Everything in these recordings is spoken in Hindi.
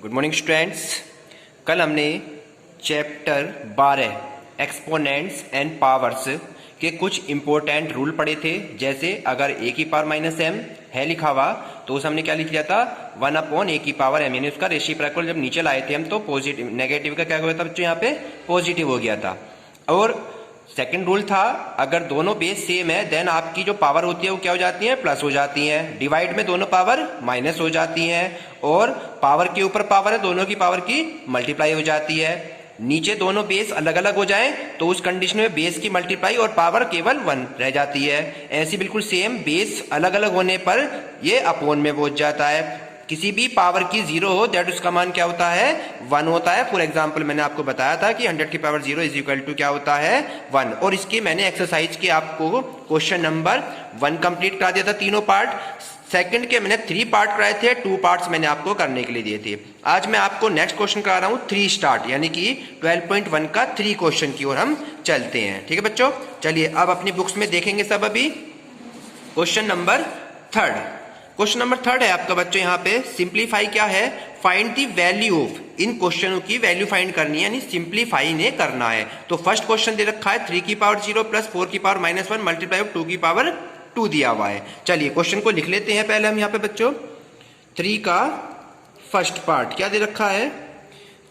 Good morning students. कल हमने चैप्टर 12 एक्सपोनेंट्स एंड पावर्स के कुछ इंपॉर्टेंट रूल पढ़े थे। जैसे अगर a की पावर माइनस m है लिखा हुआ तो उस हमने क्या लिख लिया था 1/a की पावर m, यानी उसका रेसिप्रोकल जब नीचे लाए थे हम तो पॉजिटिव नेगेटिव का क्या हो गया था बच्चों, यहाँ पे पॉजिटिव हो गया था। और सेकंड रूल था अगर दोनों बेस सेम है देन आपकी जो पावर होती है वो क्या हो जाती है, प्लस हो जाती है। डिवाइड में दोनों पावर माइनस हो जाती है और पावर के ऊपर पावर है दोनों की पावर की मल्टीप्लाई हो जाती है। नीचे दोनों बेस अलग अलग हो जाएं तो उस कंडीशन में बेस की मल्टीप्लाई और पावर केवल 1 रह जाती है। ऐसी बिल्कुल सेम बेस अलग अलग होने पर ये अपोन में पहुंच जाता है। किसी भी पावर की 0 हो दैट उसका मान क्या होता है, 1 होता है। फॉर एग्जांपल मैंने आपको बताया था कि 100 की पावर 0 इज इक्वल टू क्या होता है 1। और इसके मैंने एक्सरसाइज के आपको क्वेश्चन नंबर 1 कंप्लीट करा दिया था, तीनों पार्ट। सेकंड के मैंने 3 पार्ट कराए थे, 2 पार्ट्स मैंने आपको करने के लिए दिए थे। आज मैं आपको नेक्स्ट क्वेश्चन करा रहा हूं 3 स्टार्ट, यानी कि 12.1 का 3 क्वेश्चन की ओर हम चलते हैं। ठीक है बच्चों, चलिए अब अपनी बुक्स में देखेंगे सब। अभी क्वेश्चन नंबर 3 क्वेश्चन नंबर 3 है आपका बच्चों। यहाँ पे सिंप्लीफाई क्या है, फाइंड द वैल्यू ऑफ, इन क्वेश्चनों की वैल्यू फाइंड करनी है, यानी सिंप्लीफाई ने करना है। तो फर्स्ट क्वेश्चन दे रखा है 3 की पावर 0 प्लस 4 की पावर माइनस 1 मल्टीप्लाई ऑफ 2 की पावर 2 दिया हुआ है। चलिए क्वेश्चन को लिख लेते हैं पहले हम यहाँ पे बच्चों। 3 का फर्स्ट पार्ट क्या दे रखा है,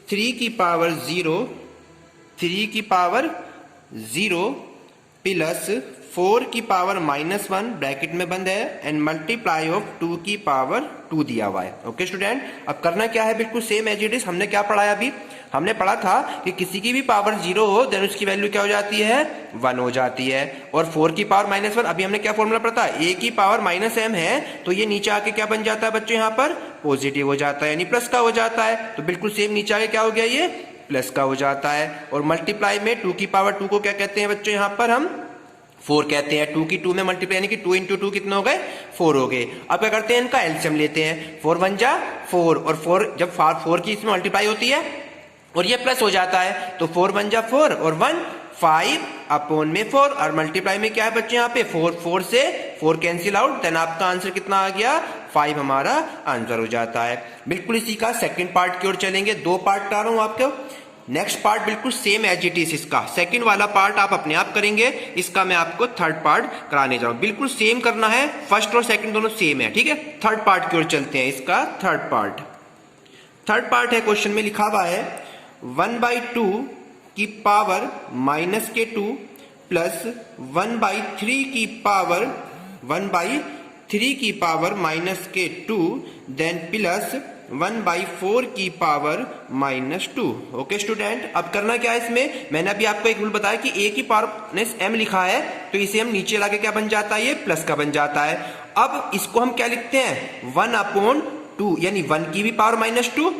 3 की पावर 0, 3 की पावर 0 प्लस 4 की पावर माइनस 1 ब्रैकेट में बंद है एंड मल्टीप्लाई ऑफ 2 की पावर 2 दिया हुआ है। ओके स्टूडेंट, अब करना क्या है, बिल्कुल सेम एज इट इज। हमने क्या पढ़ा है अभी, हमने पढ़ा था कि किसी की भी पावर 0 हो देन उसकी वैल्यू क्या हो जाती है 1 हो जाती है। और 4 की पावर माइनस 1, अभी हमने क्या फॉर्मूला पढ़ा था, a की पावर माइनस m है तो ये नीचे आके क्या बन जाता है बच्चों, यहाँ पर पॉजिटिव हो जाता है, यानी प्लस का हो जाता है। तो बिल्कुल सेम नीचे आके क्या हो गया, ये प्लस का हो जाता है। और मल्टीप्लाई में 2 की पावर 2 को क्या कहते हैं बच्चों, यहाँ पर हम 4 कहते हैं। 2 की 2 में मल्टीप्लाई यानी कि 2 इंटू 2 कितने हो गए, 4 हो गए। अब क्या करते हैं, इनका एलसीएम लेते हैं। 4 1 जा 4 और 4 जब 4 की इसमें मल्टीप्लाई होती है और ये प्लस हो जाता है तो 4 1 जा 4 और 1 5 अपॉन में 4 और मल्टीप्लाई में क्या है बच्चे, यहाँ पे 4 से 4 कैंसिल आउट, देन आपका आंसर कितना आ गया 5 हमारा आंसर हो जाता है। बिल्कुल इसी का सेकंड पार्ट की ओर चलेंगे। 2 पार्ट करा रहा हूं आपको। नेक्स्ट पार्ट बिल्कुल सेम एज इट इज, इसका सेकंड वाला पार्ट आप अपने आप करेंगे, इसका मैं आपको थर्ड पार्ट कराने जा रहा हूं। बिल्कुल सेम करना है, फर्स्ट और सेकंड दोनों सेम है। ठीक है, थर्ड पार्ट की ओर चलते हैं। इसका थर्ड पार्ट है, क्वेश्चन में लिखा हुआ है 1/2 की पावर माइनस के 2 प्लस 1/3 की पावर 1/3 की पावर माइनस के 2 देन प्लस 1/4 की पावर माइनस 2। ओके स्टूडेंट, अब करना क्या है इसमें, मैंने अभी आपको एक रूल बताया कि a की पावर माइनस m लिखा है तो इसे हम नीचे लाके क्या बन जाता है, ये प्लस का बन जाता है। अब इसको हम क्या लिखते हैं 1/2, यानी 1 की भी पावर माइनस 2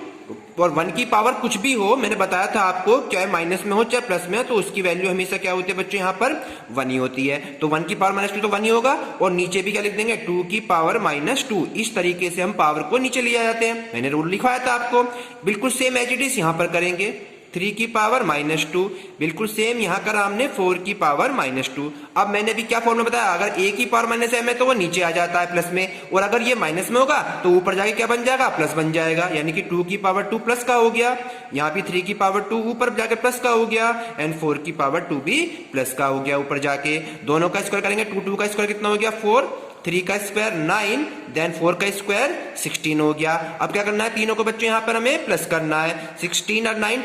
और 1 की पावर कुछ भी हो, मैंने बताया था आपको चाहे माइनस में हो चाहे प्लस में हो तो उसकी वैल्यू हमेशा क्या होती है बच्चों, यहाँ पर 1 ही होती है। तो 1 की पावर माइनस 2 तो 1 ही होगा और नीचे भी क्या लिख देंगे 2 की पावर माइनस 2। इस तरीके से हम पावर को नीचे ले जाते हैं। मैंने रूल लिखवाया था आपको, बिल्कुल सेम एज इट इज यहाँ पर करेंगे। 3 की पावर माइनस 2 बिल्कुल सेम यहाँ करा हमने 4 की पावर माइनस 2। अब मैंने भी क्या फॉर्मूला बताया, अगर a की पावर माइनस m है तो वो नीचे आ जाता है प्लस में, और अगर ये माइनस में होगा तो ऊपर जाके क्या बन जाएगा, प्लस बन जाएगा, यानी कि 2 की पावर 2 प्लस का हो गया। यहाँ भी 3 की पावर 2 ऊपर जाके प्लस का हो गया एंड 4 की पावर 2 भी प्लस का हो गया ऊपर जाके। दोनों का स्क्वायर करेंगे, 2 का स्क्वायर कितना हो गया 4, 3 का स्क्वायर 9 देन 4 का स्क्वायर 16 हो गया। अब क्या करना है, तीनों को बच्चों यहाँ पर हमें प्लस करना है। 16 और 9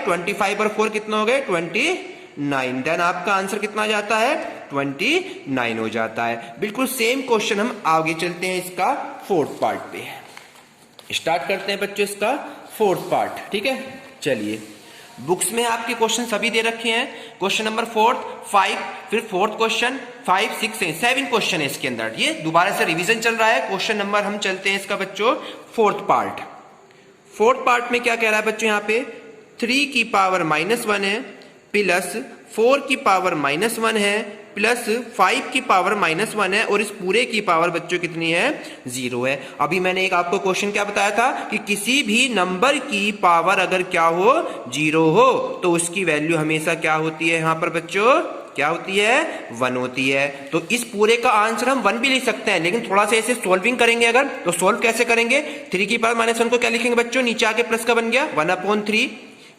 25 और 4 कितना हो गए 29, देन आपका आंसर कितना जाता है 29 हो जाता है। बिल्कुल सेम क्वेश्चन हम आगे चलते हैं इसका फोर्थ पार्ट पे। स्टार्ट करते हैं बच्चों इसका फोर्थ पार्ट। ठीक है, चलिए बुक्स में आपके क्वेश्चन सभी दे रखे हैं। क्वेश्चन नंबर 4, 5, फिर फोर्थ क्वेश्चन 5, 6, 7 क्वेश्चन है इसके अंदर। ये दोबारा से रिवीजन चल रहा है। क्वेश्चन नंबर हम चलते हैं इसका बच्चों फोर्थ पार्ट में क्या कह रहा है बच्चों, यहाँ पे 3 की पावर माइनस 1 है प्लस 4 की पावर माइनस 1 है प्लस 5 की पावर माइनस 1 है और इस पूरे की पावर बच्चों कितनी है 0 है। अभी मैंने एक आपको क्वेश्चन क्या बताया था कि किसी भी नंबर की पावर अगर क्या हो 0 हो तो उसकी वैल्यू हमेशा क्या होती है यहाँ पर बच्चों, क्या होती है, 1 होती है। तो इस पूरे का आंसर हम 1 भी लिख सकते हैं, लेकिन थोड़ा सा ऐसे सोल्विंग करेंगे अगर, तो सोल्व कैसे करेंगे, 3 की पावर -1 को क्या लिखेंगे बच्चों, नीचे आके प्लस का बन गया 1/3,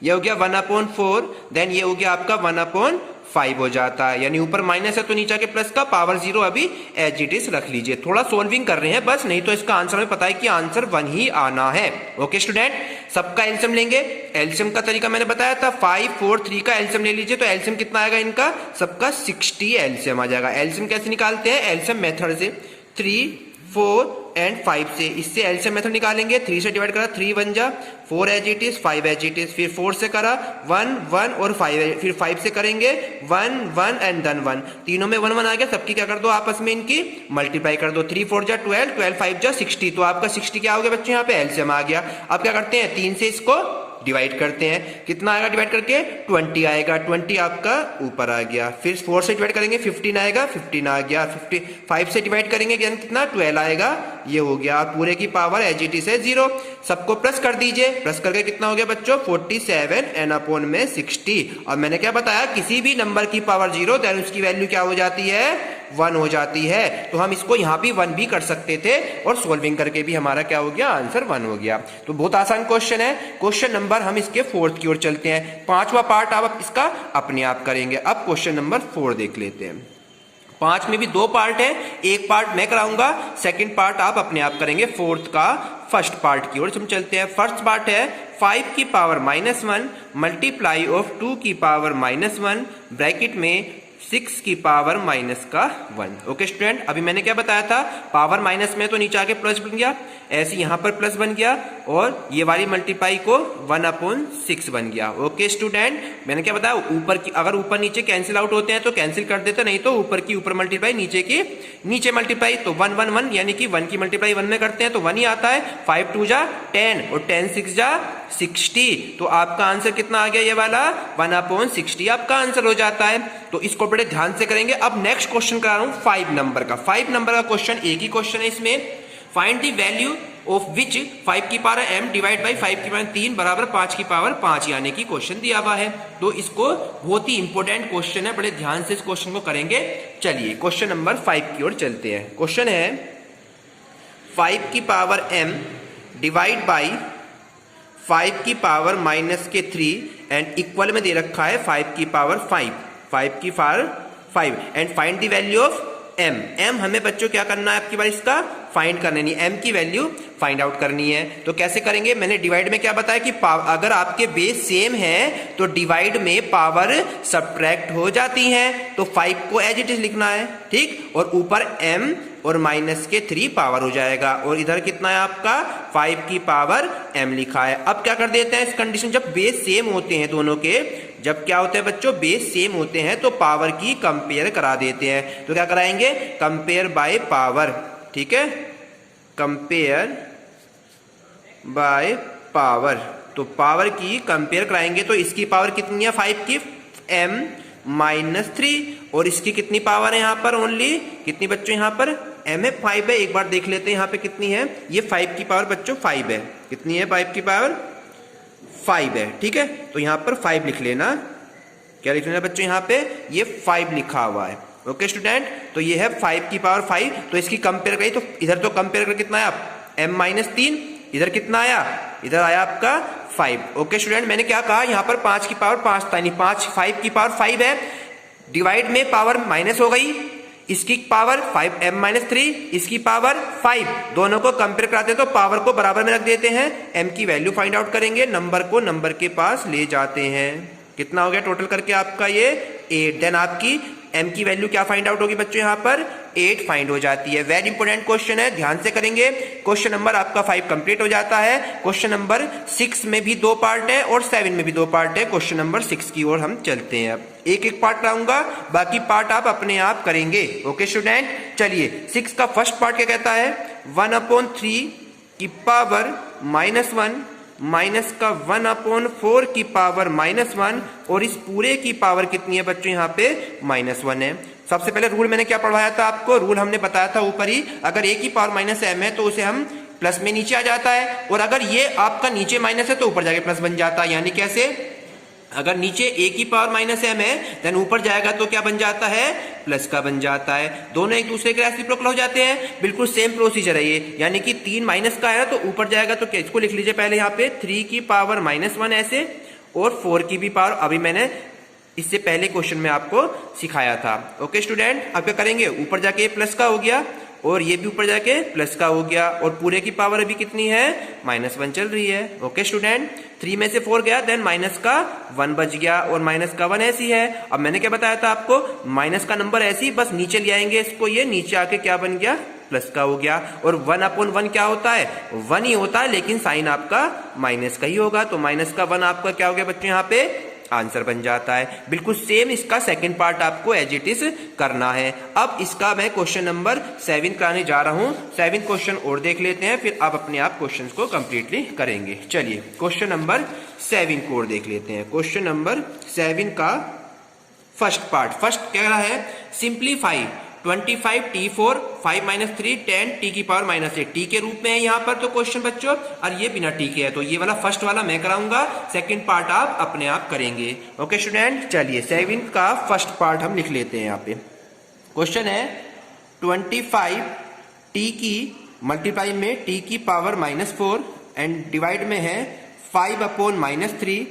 ये हो गया 1/4, देन ये हो गया आपका 1/5 हो जाता है, यानी ऊपर माइनस है तो नीचे के प्लस का, पावर 0 अभी एज इट इज रख लीजिए। थोड़ा सोल्विंग कर रहे हैं बस, नहीं तो इसका आंसर हमें पता है कि आंसर 1 ही आना है। ओके स्टूडेंट, सबका एलसीएम लेंगे। एलसीएम का तरीका मैंने बताया था, 5, 4, 3 का एलसीएम ले लीजिए, तो एलसीएम कितना आएगा इनका, सबका 60 एलसीएम आ जाएगा। एलसीएम कैसे निकालते हैं, एलसीएम मेथड से, 3, 4 एंड 5 से, इससे एलसीएम मेथड निकालेंगे। 3 से डिवाइड करा 3 1 जा 4 as it is, 5 as it is, फिर 4 से करा 1 1 और 5, फिर 5 से करेंगे 1 1 एंड देन 1, तीनों में 1 1 आ गया, सबकी क्या कर दो आपस में इनकी मल्टीप्लाई कर दो, 3 4 जा 12, 12 5 जा 60, तो आपका 60 क्या हो गया बच्चों, यहाँ पे एलसीएम आ गया। अब क्या करते हैं, 3 से इसको डिवाइड करते हैं, कितना आएगा डिवाइड करके, 20 आएगा, 20 आपका ऊपर आ गया। फिर 4 से डिवाइड करेंगे 15 आएगा, 15 आ गया। 5 से डिवाइड करेंगे कितना, 12 आएगा, ये हो गया। पूरे की पावर एज इट इज है 0, सबको प्लस कर दीजिए, प्लस करके कितना हो गया बच्चों, 47 n अपॉन में 60। और मैंने क्या बताया, किसी भी नंबर की पावर 0 देन उसकी वैल्यू क्या हो जाती है, 1 हो जाती है। तो हम इसको यहां भी 1 भी कर सकते थे, और सोल्विंग करके भी हमारा क्या हो गया, आंसर 1 हो गया। तो बहुत आसान क्वेश्चन है। क्वेश्चन नंबर हम इसके 4th की ओर चलते हैं, 5वां पार्ट आप इसका अपने आप करेंगे। अब क्वेश्चन नंबर 4 देख लेते हैं। 5 में भी 2 पार्ट है, एक पार्ट मैं कराऊंगा, सेकंड पार्ट आप अपने आप करेंगे। 4th का फर्स्ट पार्ट की ओर हम चलते हैं। फर्स्ट पार्ट है 5 की पावर -1 मल्टीप्लाई ऑफ 2 की पावर -1 ब्रैकेट में 6 की पावर -1। ओके स्टूडेंट, अभी मैंने क्या बताया था, पावर माइनस में तो नीचे आके प्लस बन गया, ऐसे यहां पर प्लस बन गया, और ये वाली मल्टीप्लाई को 1/6 बन गया। ओके स्टूडेंट, मैंने क्या बताया, ऊपर की अगर ऊपर नीचे कैंसिल आउट होते हैं तो कैंसिल कर देते, नहीं तो ऊपर की ऊपर मल्टीप्लाई, नीचे की नीचे मल्टीप्लाई, तो 1 1 1, यानी कि 1 की मल्टीप्लाई 1 में करते हैं तो 1 ही आता है। 5 2 जा 10 और 10 6 जा 60, तो आपका आंसर कितना आ गया, ये वाला 1/60 आपका आंसर हो जाता है। तो इसको बड़े ध्यान से करेंगे। अब नेक्स्ट क्वेश्चन करा रहा हूं 5 नंबर का। 5 नंबर का क्वेश्चन एक ही क्वेश्चन है इसमें, find the value of which 5 की पावर m डिवाइड बाई 5 की पावर 3 बराबर 5 की पावर 5, यानी कि क्वेश्चन दिया हुआ है। तो इसको बहुत ही इंपॉर्टेंट क्वेश्चन है, बड़े ध्यान से इस क्वेश्चन को करेंगे। चलिए क्वेश्चन नंबर 5 की ओर चलते हैं। क्वेश्चन है 5 की पावर m डिवाइड बाई 5 की पावर -3 एंड इक्वल में दे रखा है 5 की पावर 5, 5 की power 5 and find the value of m। m हमें बच्चों क्या करना है, आपकी बार इसका फाइंड करना नहीं, m की वैल्यू फाइंड आउट करनी है। तो कैसे करेंगे, मैंने डिवाइड में क्या बताया कि अगर आपके बेस सेम है तो डिवाइड में पावर सब्ट्रैक्ट हो जाती है, तो 5 को एज इट इज लिखना है, ठीक, और ऊपर m और -3 पावर हो जाएगा, और इधर कितना है आपका 5 की पावर m लिखा है। अब क्या कर देते हैं इस कंडीशन, जब बेस सेम होते हैं दोनों के, जब क्या होते हैं बच्चों, बेस सेम होते हैं तो पावर की कंपेयर करा देते हैं। तो क्या कराएंगे, कंपेयर बाय पावर, ठीक है, कंपेयर बाय पावर, तो पावर की कंपेयर कराएंगे। तो इसकी पावर कितनी है 5 की, m-3, और इसकी कितनी पावर है यहाँ पर, ओनली कितनी बच्चों, यहाँ पर m है 5 है, एक बार देख लेते हैं यहाँ पे कितनी है, ये 5 की पावर बच्चों 5 है, कितनी है 5 की पावर 5 है, ठीक है। तो यहाँ पर 5 लिख लेना, क्या लिख लेना बच्चों, यहाँ पे ये 5 लिखा हुआ है। ओके स्टूडेंट, तो ये है 5 की पावर 5, तो इसकी कंपेयर करिए, तो इधर तो कंपेयर कर कितना आया m-3, इधर कितना आया, इधर आया आपका 5। ओके स्टूडेंट, मैंने क्या कहा, यहाँ पर 5 की पावर 5 था, यानी 5 की पावर 5 है, डिवाइड में पावर माइनस हो गई, इसकी पावर 5 m-3, इसकी पावर 5, दोनों को कंपेयर कराते हैं तो पावर को बराबर में रख देते हैं, m की वैल्यू फाइंड आउट करेंगे, नंबर को नंबर के पास ले जाते हैं। कितना हो गया टोटल करके आपका ये 8, देन आपकी m की वैल्यू क्या फाइंड आउट होगी बच्चों, यहाँ पर 8 फाइंड हो जाती है। वेरी इंपॉर्टेंट क्वेश्चन है, ध्यान से करेंगे। क्वेश्चन नंबर आपका 5 कंप्लीट हो जाता है। क्वेश्चन नंबर 6 में भी 2 पार्ट है और 7 में भी 2 पार्ट है। क्वेश्चन नंबर 6 की ओर हम चलते हैं। अब एक एक पार्ट लाऊंगा, बाकी पार्ट आप अपने आप करेंगे। ओके स्टूडेंट, चलिए 6 का फर्स्ट पार्ट क्या कहता है, 1/3 की पावर -1 माइनस का 1/4 की पावर -1, और इस पूरे की पावर कितनी है बच्चों, यहाँ पे -1 है। सबसे पहले रूल मैंने क्या पढ़वाया था आपको, रूल हमने बताया था ऊपर ही, अगर a की पावर -m है तो उसे हम प्लस में नीचे आ जाता है, और अगर ये आपका नीचे माइनस है तो ऊपर जाके प्लस बन जाता है। यानी कैसे, अगर नीचे a की पावर माइनस m है देन ऊपर जाएगा तो क्या बन जाता है, प्लस का बन जाता है। दोनों एक दूसरे के रेसिप्रोकल हो जाते हैं, बिल्कुल सेम प्रोसीजर है ये। यानी कि 3 माइनस का है तो ऊपर जाएगा तो क्या, इसको लिख लीजिए पहले यहाँ पे 3 की पावर -1 ऐसे, और 4 की भी पावर, अभी मैंने इससे पहले क्वेश्चन में आपको सिखाया था। ओके स्टूडेंट, अब क्या करेंगे, ऊपर जाके प्लस का हो गया और ये भी ऊपर जाके प्लस का हो गया, और पूरे की पावर अभी कितनी है, -1 चल रही है। ओके स्टूडेंट, 3 में से 4 गया देन माइनस का 1 बच गया, और माइनस का 1 ऐसी है। अब मैंने क्या बताया था आपको, माइनस का नंबर ऐसी बस नीचे ले आएंगे इसको, ये नीचे आके क्या बन गया, प्लस का हो गया। और 1/1 क्या होता है, 1 ही होता है, लेकिन साइन आपका माइनस का ही होगा, तो माइनस का 1 आपका क्या हो गया बच्चों, यहाँ पे आंसर बन जाता है। बिल्कुल सेम इसका सेकंड पार्ट आपको एज इट इज करना है। अब इसका मैं क्वेश्चन नंबर 7 कराने जा रहा हूं। 7 क्वेश्चन और देख लेते हैं, फिर आप अपने आप क्वेश्चंस को कंप्लीटली करेंगे। चलिए क्वेश्चन नंबर 7 को और देख लेते हैं। क्वेश्चन नंबर 7 का फर्स्ट पार्ट, फर्स्ट क्या रहा है, सिंप्लीफाई 25t4 5 - 3 10 t की पावर -8 t के रूप में है यहाँ पर तो क्वेश्चन बच्चों, और ये बिना t के है, तो ये वाला फर्स्ट वाला मैं कराऊंगा, सेकंड पार्ट आप अपने आप करेंगे। ओके स्टूडेंट, चलिए 7 का फर्स्ट पार्ट हम लिख लेते हैं। यहाँ पे क्वेश्चन है 25 t की मल्टीप्लाई में t की पावर -4 एंड डिवाइड में है 5/-3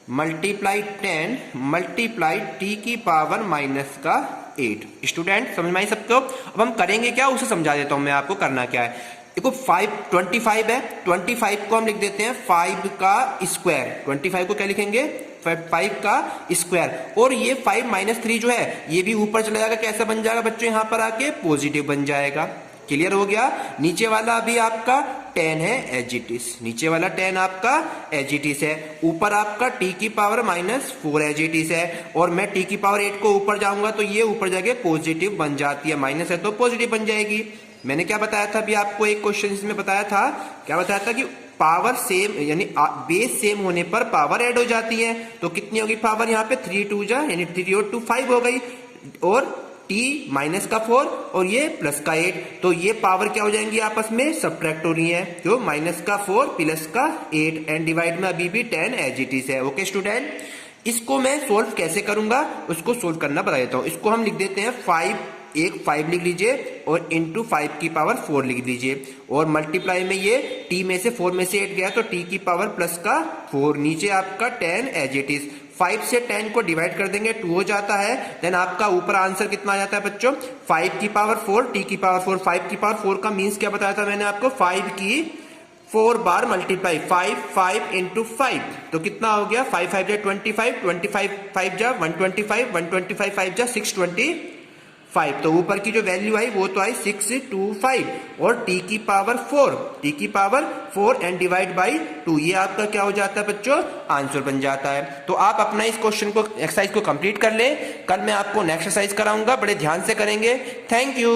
मल्टीप्लाई 10 मल्टीप्लाई t की पावर -8। स्टूडेंट समझ में आई सबको। अब हम करेंगे क्या, उसे समझा देता हूं मैं आपको करना क्या है। देखो 25 है, 25 को हम लिख देते हैं 5 का स्क्वायर, 25 को क्या लिखेंगे, 5 का स्क्वायर, और ये 5 - 3 जो है ये भी ऊपर चला जाएगा, कैसा बन जाएगा बच्चों, यहाँ पर आके पॉजिटिव बन जाएगा। क्लियर हो गया। नीचे वाला अभी आपका 10 है एज इट इज, नीचे वाला 10 आपका एज इट इज है, ऊपर आपका t की पावर -4 एज इट इज है, और मैं t की पावर 8 को ऊपर जाऊंगा तो ये ऊपर जाके पॉजिटिव बन जाती है, माइनस है तो पॉजिटिव बन जाएगी। मैंने क्या बताया था अभी आपको, एक क्वेश्चन इसमें बताया था, क्या बताया था कि पावर सेम यानी बेस सेम होने पर पावर ऐड हो जाती है, तो कितनी होगी पावर यहाँ पे 3 2 जा यानी 3 और 2 5 हो गई, और t माइनस का 4 और ये प्लस का 8, तो ये पावर क्या हो जाएंगी आपस में सब्ट्रैक्ट हो रही है, जो माइनस का 4 प्लस का 8 एंड डिवाइड में अभी भी 10 एज इट इज है। ओके स्टूडेंट, इसको मैं सोल्व कैसे करूंगा उसको सोल्व करना बता देता हूं। इसको हम लिख देते हैं 5 लिख लीजिए और इंटू 5 की पावर 4 लिख दीजिए, और मल्टीप्लाई में ये t में से 4 में से 8 गया तो t की पावर प्लस का 4, नीचे आपका 10 एज इट इज। 5 से 10 को डिवाइड कर देंगे 2 हो जाता है, देन आपका ऊपर आंसर कितना आ जाता है बच्चों, 5 की पावर 4 t की पावर 4। 5 की पावर 4 का मीन्स क्या बताया था मैंने आपको, 5 की 4 बार मल्टीप्लाई 5 इंटू 5, तो कितना हो गया 5 5 जा 25, 25 5 जा 125, 125 5 जा 625, तो ऊपर की जो वैल्यू आई वो तो आई 625, और t की पावर 4 एंड डिवाइड बाई 2, ये आपका क्या हो जाता है बच्चों, आंसर बन जाता है। तो आप अपना इस क्वेश्चन को एक्सरसाइज को कंप्लीट कर ले, कल मैं आपको नेक्स्ट एक्सरसाइज कराऊंगा, बड़े ध्यान से करेंगे। Thank you.